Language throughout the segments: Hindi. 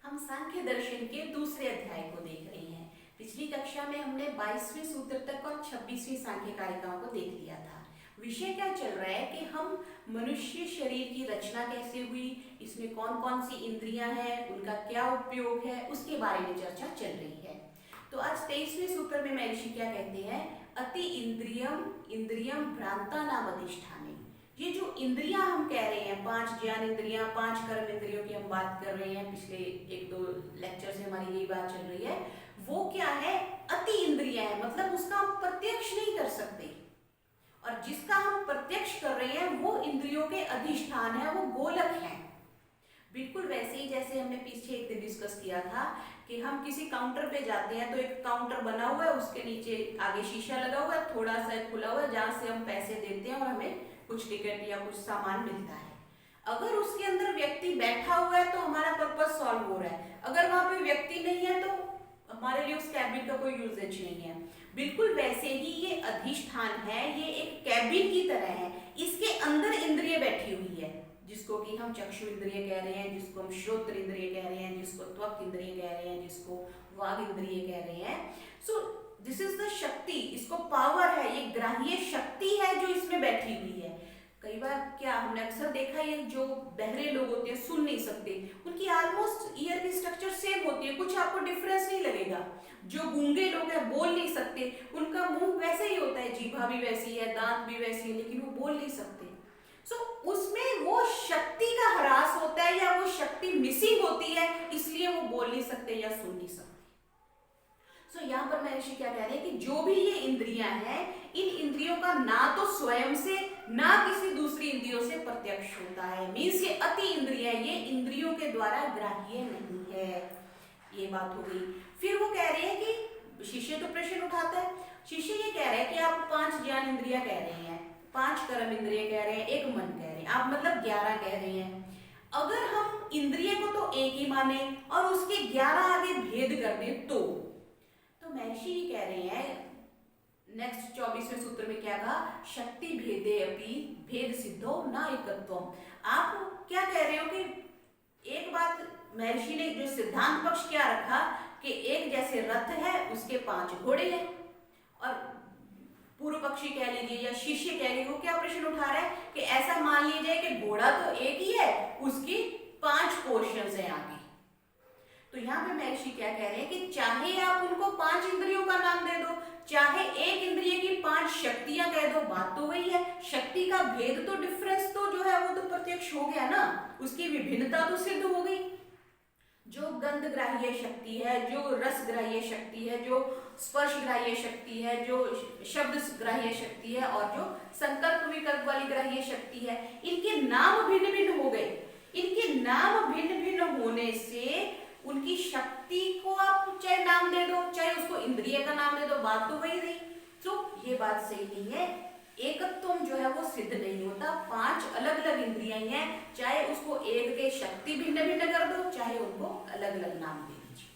हम सांख्य दर्शन के दूसरे अध्याय को देख रहे हैं। पिछली कक्षा में हमने 22वें सूत्र तक और 26वीं सांख्य कारिकाओं को देख लिया था। विषय क्या चल रहा है कि हम मनुष्य शरीर की रचना कैसे हुई, इसमें कौन कौन सी इंद्रियां हैं, उनका क्या उपयोग है, उसके बारे में चर्चा चल रही है। तो आज 23वें सूत्र में महर्षि क्या कहते हैं, अति इंद्रियम इंद्रियम भ्रांता नाम अधिष्ठाने। ये जो इंद्रियां हम कह रहे हैं, 5 ज्ञान इंद्रियां, 5 कर्म इंद्रियों की हम बात कर रहे हैं, पिछले 1-2 लेक्चर से हमारी यही बात चल रही है। वो क्या है, अति इंद्रिया है, मतलब उसका हम प्रत्यक्ष नहीं कर सकते, और जिसका हम प्रत्यक्ष कर रहे हैं वो इंद्रियों के अधिष्ठान है, वो गोलक है। बिल्कुल वैसे ही जैसे हमने पीछे एक दिन डिस्कस किया था कि हम किसी काउंटर पे जाते हैं तो एक काउंटर बना हुआ है, उसके नीचे आगे शीशा लगा हुआ है, थोड़ा सा खुला हुआ है, जहाँ से हम पैसे देते हैं और हमें कुछ टिकट या कुछ सामान मिलता है। अगर उसके अंदर व्यक्ति बैठा हुआ है तो हमारा पर्पस सॉल्व हो रहा है, अगर वहां पे व्यक्ति नहीं है तो हमारे लिए उस कैबिन का कोई यूजेज नहीं है। बिल्कुल वैसे ही ये अधिष्ठान है, ये एक कैबिन की तरह है, इसके अंदर इंद्रिय बैठी हुई है, जिसको कि हम चक्षु इंद्रिय कह रहे हैं, जिसको हम श्रोत्र इंद्रिय कह रहे हैं, जिसको त्वक इंद्रिय कह रहे हैं, जिसको वाग इंद्रिय कह रहे हैं। सो दिस इज द शक्ति, इसको पावर है, ये ग्राह्य शक्ति है जो इसमें बैठी हुई है। कई बार क्या हमने अक्सर देखा है, जो बहरे लोग होते हैं, सुन नहीं सकते, उनकी ऑलमोस्ट ईयर की स्ट्रक्चर सेम होती है, कुछ आपको डिफरेंस नहीं लगेगा। जो गूंगे लोग हैं, बोल नहीं सकते, उनका मुंह वैसे ही होता है, जीभा भी वैसी है, दांत भी वैसी है, लेकिन वो बोल नहीं सकते। सो उसमें वो शक्ति का ह्रास होता है या वो शक्ति मिसिंग होती है, इसलिए वो बोल नहीं सकते या सुन नहीं सकते। सो यहाँ पर महर्षि क्या कह रहे हैं कि जो भी ये इंद्रियां हैं, इन इंद्रियों का ना तो स्वयं से ना किसी दूसरी इंद्रियों से प्रत्यक्ष होता है। मीन्स ये अति इंद्रिय है, ये इंद्रियों के द्वारा ग्राह्य नहीं है। ये बात हो गई। फिर वो कह रहे हैं कि शिष्य तो प्रश्न उठाता है, शिष्य ये कह रहे हैं कि आप 5 ज्ञान इंद्रिया कह रहे हैं, 5 कर्म इंद्रिय कह रहे हैं, 1 मन कह रहे हैं, आप मतलब 11 कह रहे हैं। अगर हम इंद्रिय को तो एक ही माने और उसके 11 आगे भेद कर दें तो महर्षि ये कह रहे हैं नेक्स्ट 24वें सूत्र में क्या कहा, शक्ति भेदे अपि भेद सिद्धो न एकत्वम। आप क्या कह रहे हो कि एक बात महर्षि ने जो सिद्धांत पक्ष क्या रखा कि एक जैसे रथ है, उसके 5 घोड़े हैं, और पूर्व पक्षी कह लीजिए या शिष्य कह लीजिए, वो क्या प्रश्न उठा रहा है कि ऐसा मान लीजिए कि घोड़ा तो एक ही है, उसकी 5 पोर्शंस हैं आगे। तो यहाँ पे महर्षि क्या कह रहे हैं कि चाहे आप उनको 5 इंद्रियों का नाम दे दो, चाहे एक इंद्रिय की 5 शक्तियां कह दो, बात तो वही है। शक्ति का भेद तो, डिफरेंस तो जो है वो तो प्रत्यक्ष हो गया ना, उसकी विभिन्नता तो सिद्ध हो गई। जो गंध ग्राह्य शक्ति है, जो रस ग्राह्य शक्ति है, जो स्पर्श ग्राह्य शक्ति है, जो शब्द ग्राह्य शक्ति है, और जो संकल्प विकल्प वाली ग्राह्य शक्ति है, इनके नाम भिन्न भिन्न हो गए। इनके नाम भिन्न भिन्न होने से उनकी शक्ति को आप चाहे नाम दे दो, चाहे उसको इंद्रिय का नाम दे दो, बात तो वही रही। तो ये बात सही नहीं है, एकत्व जो है वो सिद्ध नहीं होता। 5 अलग अलग इंद्रियां हैं, चाहे उसको एक के शक्ति भिन्न भिन्न कर दो, चाहे उनको अलग अलग नाम दे दीजिए।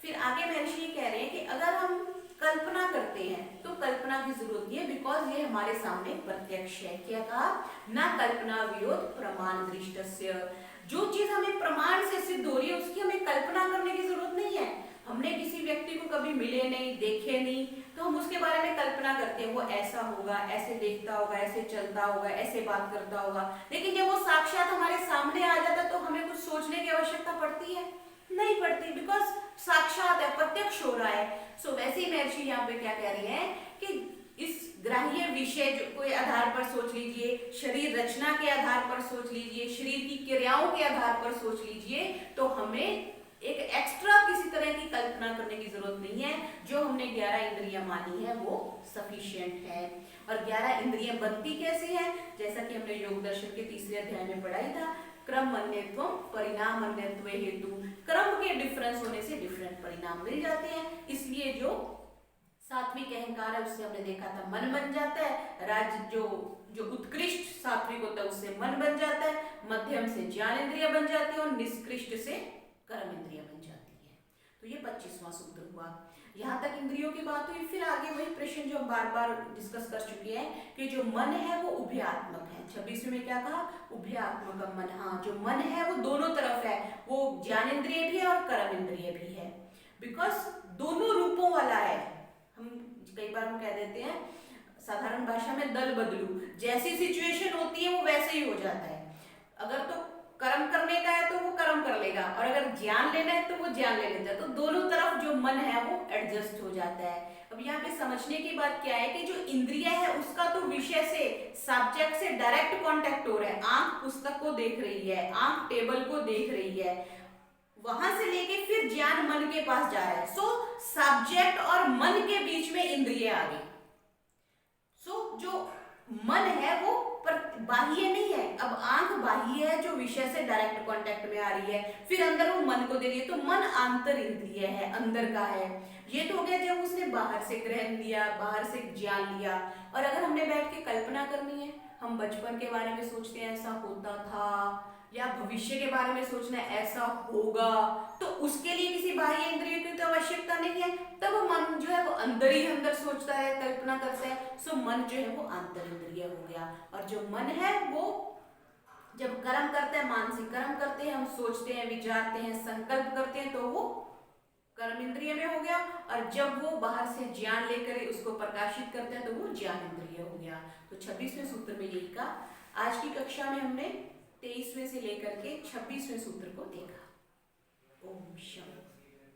फिर आगे महर्षि ये कह रहे हैं कि अगर हम कल्पना करते हैं तो कल्पना की जरूरत नहीं है, बिकॉज ये हमारे सामने प्रत्यक्ष है। क्या कहा, ना कल्पना विरोध प्रमाण दृष्टस्य। जो चीज हमें प्रमाण से सिद्ध हो रही है उसकी हमें कल्पना करने की जरूरत नहीं है। हमने किसी व्यक्ति को कभी मिले नहीं, देखे नहीं, तो हम उसके बारे में कल्पना करते हैं, वो ऐसा होगा, ऐसे देखता होगा, ऐसे चलता होगा, ऐसे बात करता होगा। लेकिन जब वो साक्षात हमारे सामने आ जाता है तो हमें कुछ सोचने की आवश्यकता पड़ती है? नहीं पड़ती, बिकॉज साक्षात है, प्रत्यक्ष हो रहा है। सो वैसे ही महर्षि यहाँ पे क्या कह रहे हैं कि इस ग्राह्य विषय के आधार पर सोच लीजिए, शरीर रचना के आधार पर सोच लीजिए, शरीर की क्रियाओं के आधार पर सोच लीजिए, तो हमें एक एक्स्ट्रा किसी तरह की कल्पना करने की जरूरत नहीं है। जो हमने 11 इंद्रियां मानी है वो सफिशिएंट है। और 11 इंद्रियां बनती कैसे हैं, जैसा कि हमने योग दर्शन के 3रे अध्याय में पढ़ा ही था, क्रम अन्यत्व परिणाम अन्यत्व हेतु। क्रम के डिफरेंस होने से डिफरेंट परिणाम मिल जाते हैं, इसलिए जो सात्विक अहंकार है उससे हमने देखा था मन बन जाता है, राज जो उत्कृष्ट सात्विक होता है उससे मन बन जाता है, मध्यम से ज्ञान इंद्रिय बन जाती है, और निष्कृष्ट से कर्म इंद्रिय बन जाती है। तो ये 25वां सूत्र हुआ। यहाँ तक इंद्रियों की बात हुई। फिर आगे वही प्रश्न जो हम बार बार डिस्कस कर चुके हैं कि जो मन है वो उभयात्मक है। 26वें में क्या कहा? उभयात्मक मन। हाँ, जो मन है वो दोनों तरफ है, वो ज्ञानेंद्रिय भी है और कर्म इंद्रिय भी है, बिकॉज दोनों रूपों वाला है। हम कई बार हम कह देते हैं साधारण भाषा में दल बदलू, जैसी सिचुएशन होती है वो वैसे ही हो जाता है। अगर तो कर्म करने का है तो वो कर्म कर लेगा, और अगर ज्ञान लेना है तो वो ज्ञान ले लेता है। तो दोनों तरफ जो मन है वो एडजस्ट हो जाता है। अब यहाँ पे समझने की बात क्या है कि जो इंद्रिय है उसका तो विषय से, सब्जेक्ट से डायरेक्ट कांटेक्ट हो रहा है। आंख पुस्तक को देख रही है, आंख टेबल को देख रही है, वहां से लेके फिर ज्ञान मन के पास जा रहा है। सो सब्जेक्ट और मन के बीच में इंद्रिय आ गई। सो जो मन है वो पर बाह्य नहीं है। अब आंख बाह्य है जो विषय से डायरेक्ट कांटेक्ट में आ रही है, फिर अंदर वो मन को दे रही है, तो मन आंतर इंद्रिय है, अंदर का है। ये तो हो गया जब उसने बाहर से ग्रहण लिया, बाहर से ज्ञान लिया। और अगर हमने बैठ के कल्पना करनी है, हम बचपन के बारे में सोचते हैं ऐसा होता था, या भविष्य के बारे में सोचना है ऐसा होगा, तो उसके लिए किसी बाह्य इंद्रिय की तो आवश्यकता नहीं है। तब मन जो है वो अंदर ही अंदर सोचता है, कल्पना करता है। सो मन जो है वो आंतर इंद्रिय हो गया। और जो मन है वो जब कर्म करता है, मानसिक कर्म करते हैं, हम सोचते हैं, विचारते हैं, संकल्प करते हैं, तो वो कर्म इंद्रिय में हो गया। और जब वो बाहर से ज्ञान लेकर उसको प्रकाशित करते हैं तो वो ज्ञान इंद्रिय हो गया। तो 26वें सूत्र में यही कहा। आज की कक्षा में हमने 23वें से लेकर के 26वें सूत्र को देखा। ओम शांति।